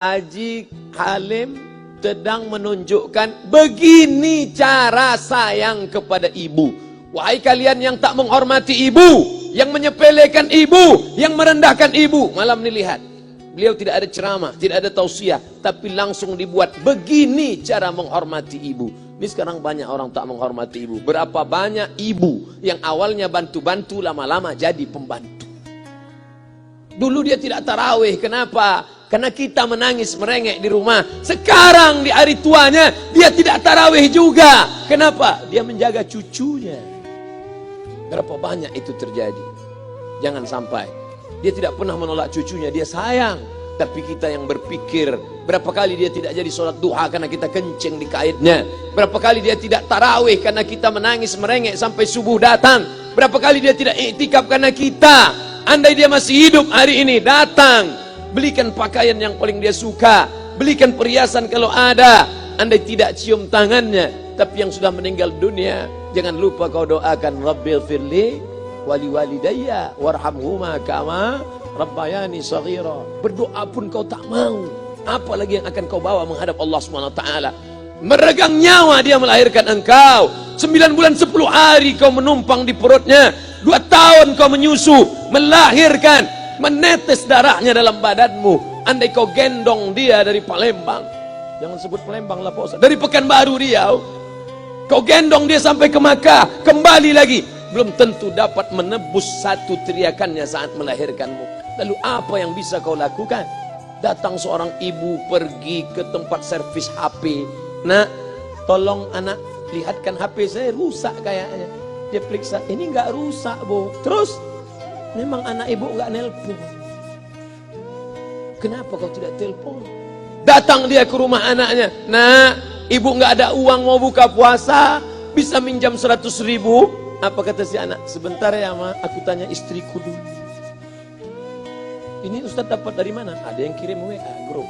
Haji Halim sedang menunjukkan begini cara sayang kepada ibu. Wahai kalian yang tak menghormati ibu, yang menyepelekan ibu, yang merendahkan ibu. Malam ini lihat, beliau tidak ada ceramah, tidak ada tausiah, tapi langsung dibuat begini cara menghormati ibu. Ini sekarang banyak orang tak menghormati ibu. Berapa banyak ibu yang awalnya bantu-bantu, lama-lama jadi pembantu. Dulu dia tidak tarawih, kenapa? Karena kita menangis merengek di rumah. Sekarang di hari tuanya dia tidak tarawih juga. Kenapa? Dia menjaga cucunya. Berapa banyak itu terjadi? Jangan sampai. Dia tidak pernah menolak cucunya, dia sayang. Tapi kita yang berpikir, berapa kali dia tidak jadi sholat duha karena kita kencing di kaitnya. Berapa kali dia tidak tarawih karena kita menangis merengek sampai subuh datang. Berapa kali dia tidak iktikaf karena kita. Andai dia masih hidup hari ini, datang, belikan pakaian yang paling dia suka, belikan perhiasan kalau ada. Andai tidak cium tangannya, tapi yang sudah meninggal dunia, jangan lupa kau doakan, Rabbil firli wali walidayya warhamhuma kama rabbayani shaghira. Berdoa pun kau tak mau, apalagi yang akan kau bawa menghadap Allah SWT. Meregang nyawa dia melahirkan engkau, 9 bulan 10 hari kau menumpang di perutnya, 2 tahun kau menyusu, melahirkan, menetes darahnya dalam badanmu. Andai kau gendong dia dari Palembang, jangan sebut Palembang lah Pak, dari Pekanbaru Riau, kau gendong dia sampai ke Makkah, kembali lagi, belum tentu dapat menebus satu teriakannya saat melahirkanmu. Lalu apa yang bisa kau lakukan? Datang seorang ibu pergi ke tempat servis HP. Nak, tolong anak lihatkan HP saya rusak kayaknya. Dia periksa, ini enggak rusak bu. Terus memang anak ibu enggak nelpon. Kenapa kau tidak telepon? Datang dia ke rumah anaknya. Nah, ibu enggak ada uang mau buka puasa, bisa minjam 100.000. Apa kata si anak? Sebentar ya ma, aku tanya istriku dulu. Ini Ustaz dapat dari mana? Ada yang kirim WA grup.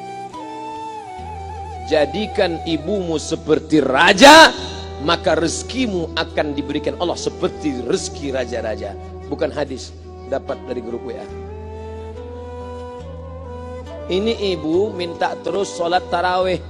Jadikan ibumu seperti raja, maka rezekimu akan diberikan Allah seperti rezeki raja-raja. Bukan hadis, dapat dari grup WA. Ini ibu minta terus sholat tarawih,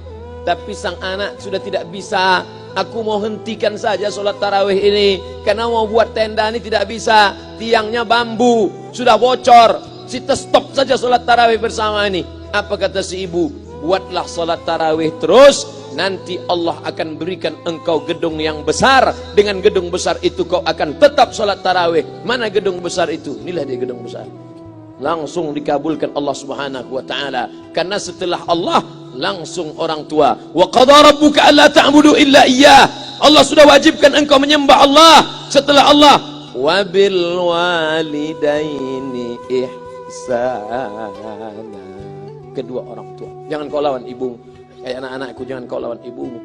tapi sang anak sudah tidak bisa. Aku mau hentikan saja sholat tarawih ini, karena mau buat tenda ini tidak bisa. Tiangnya bambu, sudah bocor. Kita stop saja sholat tarawih bersama ini. Apa kata si ibu? Buatlah sholat tarawih terus, nanti Allah akan berikan engkau gedung yang besar. Dengan gedung besar itu kau akan tetap sholat tarawih. Mana gedung besar itu? Inilah dia gedung besar. Langsung dikabulkan Allah Subhanahu wa taala. Karena setelah Allah langsung orang tua. Wa qadha rabbuka alla ta'budu illa iyyah. Allah sudah wajibkan engkau menyembah Allah. Setelah Allah, wa bil walidaini ihsana. Kedua orang tua. Jangan kau lawan ibumu. Kayak anak-anakku, jangan kau lawan ibumu.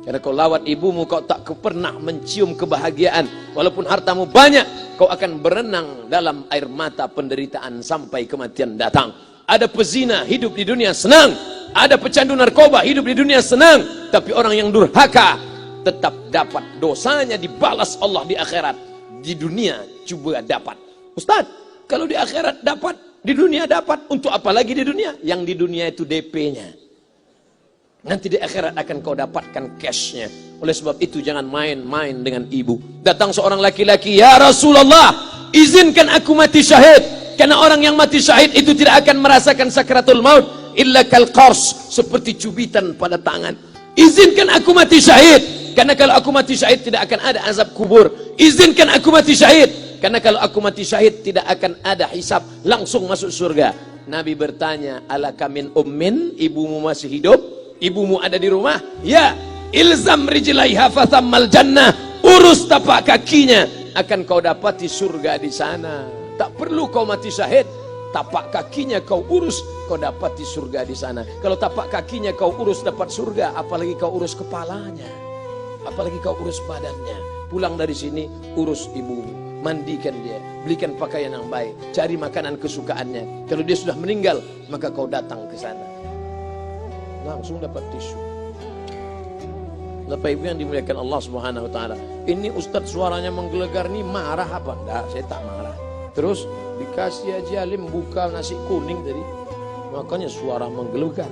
Karena kau lawan ibumu, kau tak pernah mencium kebahagiaan. Walaupun hartamu banyak, kau akan berenang dalam air mata penderitaan sampai kematian datang. Ada pezina hidup di dunia senang, ada pecandu narkoba hidup di dunia senang, tapi orang yang durhaka tetap dapat dosanya dibalas Allah di akhirat. Di dunia coba dapat. Ustaz, kalau di akhirat dapat, di dunia dapat, untuk apa lagi di dunia? Yang di dunia itu DP-nya. Nanti di akhirat akan kau dapatkan cash-nya. Oleh sebab itu jangan main-main dengan ibu. Datang seorang laki-laki, ya Rasulullah, izinkan aku mati syahid. Karena orang yang mati syahid itu tidak akan merasakan sakratul maut illa kal qars, seperti cubitan pada tangan. Izinkan aku mati syahid, karena kalau aku mati syahid tidak akan ada azab kubur. Izinkan aku mati syahid, karena kalau aku mati syahid tidak akan ada hisab, langsung masuk surga. Nabi bertanya, alaka min ummin, ibumu masih hidup? Ibumu ada di rumah? Ya. Ilzam rijlaiha fathammal jannah, urus tapak kakinya, akan kau dapati surga di sana. Tak perlu kau mati syahid, tapak kakinya kau urus, kau dapati surga di sana. Kalau tapak kakinya kau urus dapat surga, apalagi kau urus kepalanya, apalagi kau urus badannya. Pulang dari sini, urus ibumu, mandikan dia, belikan pakaian yang baik, cari makanan kesukaannya. Kalau dia sudah meninggal, maka kau datang ke sana, langsung dapat tisu. Bapak Ibu yang dimuliakan Allah Subhanahu wa taala. Ini Ustadz suaranya menggelegar nih, marah apa? Enggak, saya tak marah. Terus dikasih Haji Halim buka nasi kuning tadi, makanya suara menggelegar.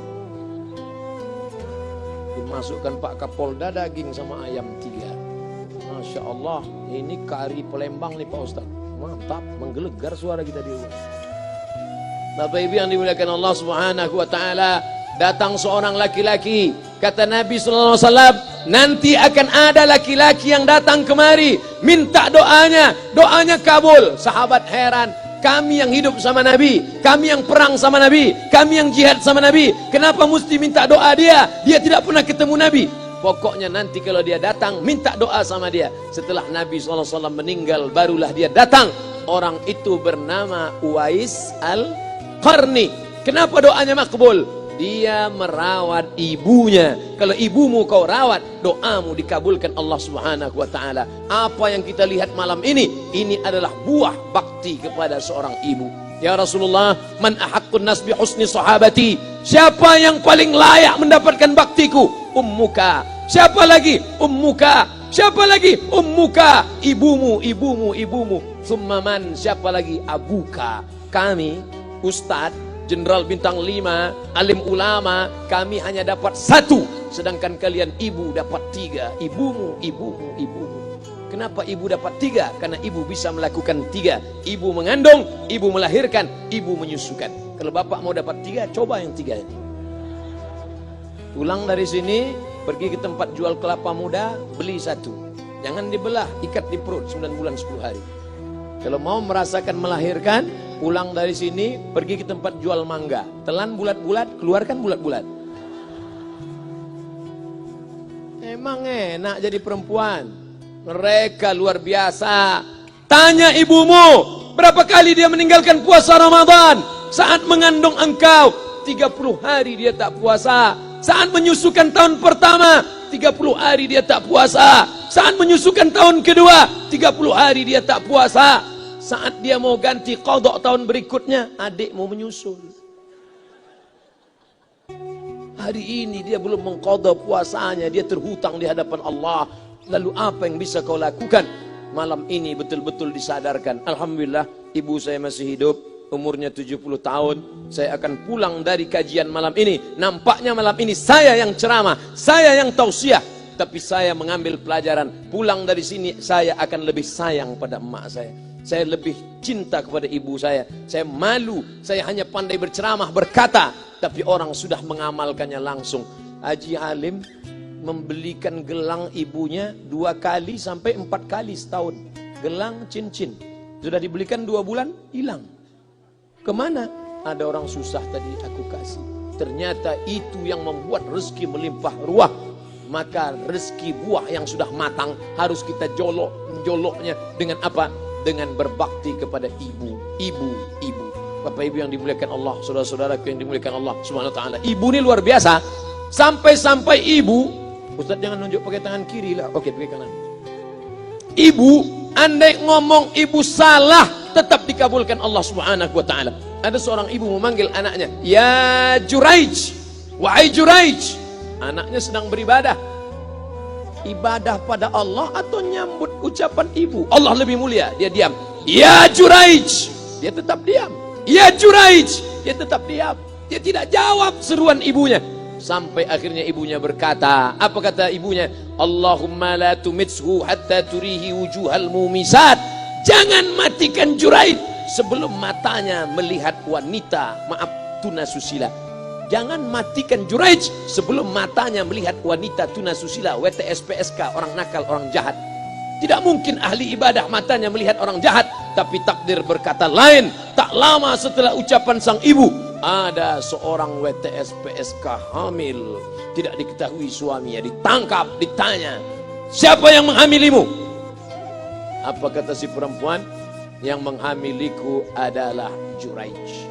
Dimasukkan Pak Kapolda daging sama ayam 3. Masya Allah, ini kari Palembang nih Pak Ustaz. Mantap, menggelegar suara kita di rumah. Bapak Ibu yang dimuliakan Allah Subhanahu wa taala, datang seorang laki-laki, kata Nabi sallallahu alaihi wasallam, nanti akan ada laki-laki yang datang kemari minta doanya, doanya kabul. Sahabat heran, kami yang hidup sama Nabi, kami yang perang sama Nabi, kami yang jihad sama Nabi, kenapa mesti minta doa dia? Dia tidak pernah ketemu Nabi. Pokoknya nanti kalau dia datang, minta doa sama dia. Setelah Nabi SAW meninggal, barulah dia datang. Orang itu bernama Uwais Al-Qarni. Kenapa doanya makbul? Dia merawat ibunya. Kalau ibumu kau rawat, doamu dikabulkan Allah Subhanahu wa taala. Apa yang kita lihat malam ini adalah buah bakti kepada seorang ibu. Ya Rasulullah, man ahaqqun nas bi husni sahabati? Siapa yang paling layak mendapatkan baktiku? Ummuka. Siapa lagi? Ummuka. Siapa lagi? Ummuka. Ibumu, ibumu, ibumu. Summa man? Siapa lagi? Abuka. Kami, Ustadz, Jenderal Bintang 5, alim ulama, kami hanya dapat 1, sedangkan kalian ibu dapat 3. Ibumu, ibumu, ibumu. Kenapa ibu dapat 3? Karena ibu bisa melakukan 3. Ibu mengandung, ibu melahirkan, ibu menyusukan. Kalau bapak mau dapat 3, coba yang 3 ini. Pulang dari sini, pergi ke tempat jual kelapa muda, beli 1. Jangan dibelah, ikat di perut 9 bulan 10 hari. Kalau mau merasakan melahirkan, pulang dari sini, pergi ke tempat jual mangga. Telan bulat-bulat, keluarkan bulat-bulat. Emang enak jadi perempuan. Mereka luar biasa. Tanya ibumu, berapa kali dia meninggalkan puasa Ramadan? Saat mengandung engkau, 30 hari dia tak puasa. Saat menyusukan tahun pertama, 30 hari dia tak puasa. Saat menyusukan tahun kedua, 30 hari dia tak puasa. Saat dia mau ganti qadha tahun berikutnya, adik mau menyusul. Hari ini dia belum mengqadha puasanya, dia terhutang di hadapan Allah. Lalu apa yang bisa kau lakukan? Malam ini betul-betul disadarkan. Alhamdulillah, ibu saya masih hidup, umurnya 70 tahun. Saya akan pulang dari kajian malam ini. Nampaknya malam ini saya yang ceramah, saya yang tausiah. Tapi saya mengambil pelajaran. Pulang dari sini saya akan lebih sayang pada emak saya. Saya lebih cinta kepada ibu saya. Saya malu, saya hanya pandai berceramah, berkata, tapi orang sudah mengamalkannya langsung. Haji Halim membelikan gelang ibunya 2 kali sampai 4 kali setahun. Gelang cincin. Sudah dibelikan 2 bulan, hilang. Kemana? Ada orang susah tadi aku kasih. Ternyata itu yang membuat rezeki melimpah ruah. Maka rezeki buah yang sudah matang harus kita joloknya dengan apa? Dengan berbakti kepada ibu. Bapak Ibu yang dimuliakan Allah, saudara-saudaraku yang dimuliakan Allah Subhanahu wa taala. Ibu ini luar biasa. Sampai-sampai ibu, Ustaz jangan nunjuk pakai tangan kiri lah. Oke, pakai kanan. Ibu, andai ngomong ibu salah, tetap dikabulkan Allah Subhanahu wa taala. Ada seorang ibu memanggil anaknya, "Ya Juraij, wahai Juraij." Anaknya sedang beribadah. Ibadah pada Allah atau nyambut ucapan ibu? Allah lebih mulia, dia diam. "Ya Juraij." Dia tetap diam. "Ya Juraij." Dia tetap diam. Dia tidak jawab seruan ibunya. Sampai akhirnya ibunya berkata, apa kata ibunya? "Allahumma la tumitshu hatta turihi wujuhal mumisat." Jangan matikan Juraij sebelum matanya melihat wanita, maaf, tunasusila. Jangan matikan Juraij sebelum matanya melihat wanita tunasusila, WTS PSK, orang nakal, orang jahat. Tidak mungkin ahli ibadah matanya melihat orang jahat. Tapi takdir berkata lain. Tak lama setelah ucapan sang ibu, ada seorang WTS PSK hamil. Tidak diketahui suaminya, ditangkap, ditanya, "Siapa yang menghamilimu?" Apa kata si perempuan? "Yang menghamiliku adalah Juraij."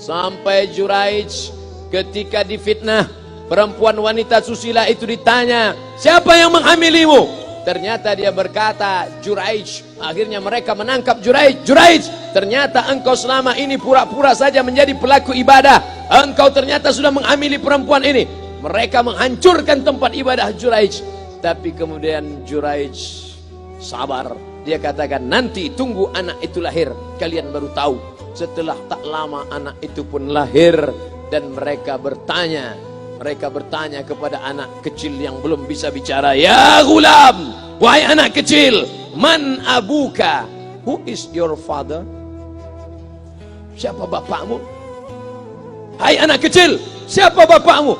Sampai Juraij ketika difitnah, perempuan wanita susila itu ditanya, "Siapa yang menghamilimu?" Ternyata dia berkata, "Juraij." Akhirnya mereka menangkap Juraij. "Juraij, ternyata engkau selama ini pura-pura saja menjadi pelaku ibadah. Engkau ternyata sudah menghamili perempuan ini." Mereka menghancurkan tempat ibadah Juraij. Tapi kemudian Juraij sabar. Dia katakan, "Nanti tunggu anak itu lahir, kalian baru tahu." Setelah tak lama anak itu pun lahir. Dan mereka bertanya, Mereka bertanya kepada anak kecil yang belum bisa bicara, "Ya gulam, wahai anak kecil, man abuka? Who is your father?" Siapa bapakmu? Hai anak kecil, siapa bapakmu?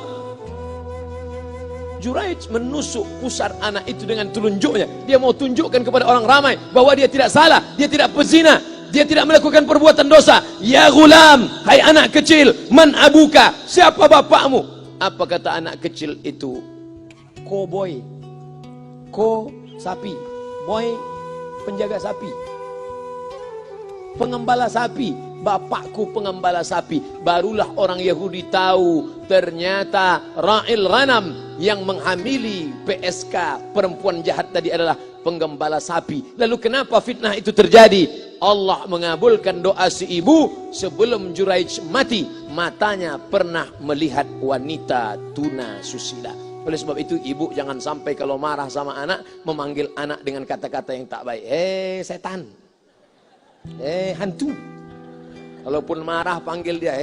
Juraij menusuk pusar anak itu dengan telunjuknya. Dia mau tunjukkan kepada orang ramai bahwa dia tidak salah, dia tidak pezina, dia tidak melakukan perbuatan dosa. Ya gulam, hai anak kecil, man abuka? Siapa bapakmu? Apa kata anak kecil itu? Cowboy. Ko sapi, boy penjaga sapi, pengembala sapi. Bapakku pengembala sapi. Barulah orang Yahudi tahu ternyata ra'il ghanam yang menghamili PSK perempuan jahat tadi adalah penggembala sapi. Lalu kenapa fitnah itu terjadi? Allah mengabulkan doa si ibu sebelum Juraij mati. Matanya pernah melihat wanita tuna susila. Oleh sebab itu ibu jangan sampai kalau marah sama anak memanggil anak dengan kata-kata yang tak baik. Setan, hantu. Kalaupun marah panggil dia,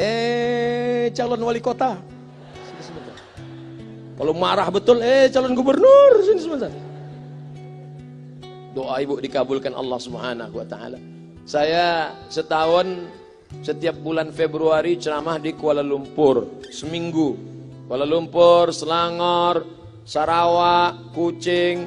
calon wali kota. Sini sebentar. Kalau marah betul, calon gubernur. Sini sebentar. Doa ibu dikabulkan Allah Subhanahu wa taala. Saya setahun setiap bulan Februari ceramah di Kuala Lumpur seminggu. Kuala Lumpur, Selangor, Sarawak, Kuching,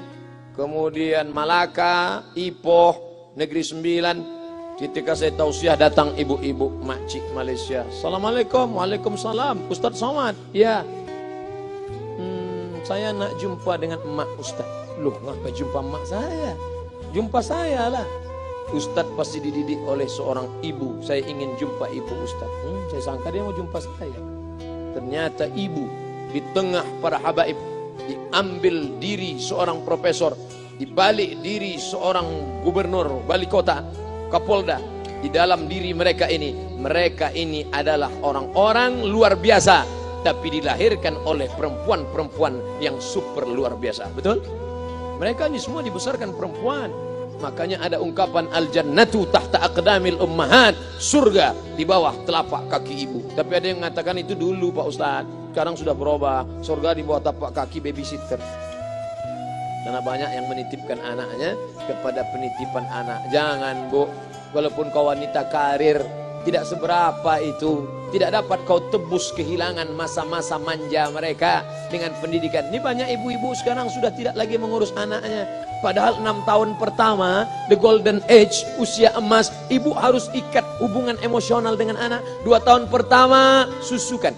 kemudian Malaka, Ipoh, Negeri Sembilan. Ketika saya tausiah datang ibu-ibu makcik Malaysia. Assalamualaikum. Waalaikumsalam. Ustaz Somad. Ya. Saya nak jumpa dengan emak Ustaz. Loh, ngapa jumpa emak saya? Jumpa saya lah. Ustaz pasti dididik oleh seorang ibu. Saya ingin jumpa ibu Ustaz. Saya sangka dia mau jumpa saya. Ternyata ibu di tengah para habaib, diambil diri seorang profesor, dibalik diri seorang gubernur, wali kota, Kapolda. Di dalam diri mereka ini adalah orang-orang luar biasa, tapi dilahirkan oleh perempuan-perempuan yang super luar biasa. Betul? Mereka ini semua dibesarkan perempuan. Makanya ada ungkapan al-jannatu tahta aqdamil ummahat, surga di bawah telapak kaki ibu. Tapi ada yang mengatakan itu dulu Pak Ustadz, sekarang sudah berubah, surga di bawah telapak kaki babysitter. Karena banyak yang menitipkan anaknya kepada penitipan anak. Jangan bu, walaupun kau wanita karir, tidak seberapa itu. Tidak dapat kau tebus kehilangan masa-masa manja mereka dengan pendidikan. Ini banyak ibu-ibu sekarang sudah tidak lagi mengurus anaknya. Padahal 6 tahun pertama, the golden age, usia emas, ibu harus ikat hubungan emosional dengan anak. 2 tahun pertama, susukan.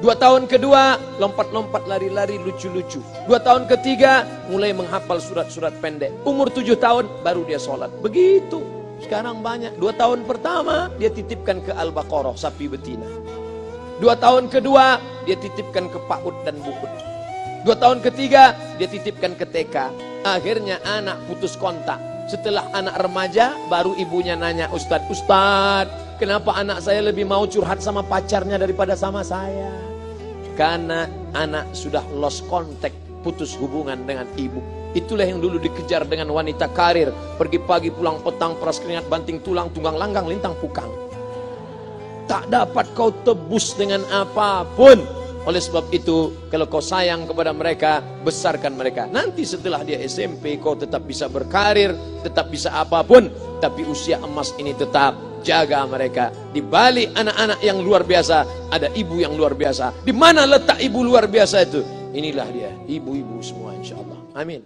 2 tahun kedua, lompat-lompat, lari-lari, lucu-lucu. 2 tahun ketiga, mulai menghafal surat-surat pendek. Umur 7 tahun, baru dia sholat. Begitu. Sekarang banyak. 2 tahun pertama, dia titipkan ke Al-Baqarah, sapi betina. 2 tahun kedua, dia titipkan ke PAUD dan BUUD. 2 tahun ketiga, dia titipkan ke TK. Akhirnya anak putus kontak. Setelah anak remaja, baru ibunya nanya, Ustadz, kenapa anak saya lebih mau curhat sama pacarnya daripada sama saya? Karena anak sudah lost contact, putus hubungan dengan ibu. Itulah yang dulu dikejar dengan wanita karir. Pergi pagi pulang petang, peras keringat, banting tulang, tunggang langgang, lintang pukang. Tak dapat kau tebus dengan apapun. Oleh sebab itu, kalau kau sayang kepada mereka, besarkan mereka. Nanti setelah dia SMP, kau tetap bisa berkarir, tetap bisa apapun. Tapi usia emas ini tetap jaga mereka. Di balik anak-anak yang luar biasa, ada ibu yang luar biasa. Di mana letak ibu luar biasa itu? Inilah dia, ibu-ibu semua insya Allah. Amin.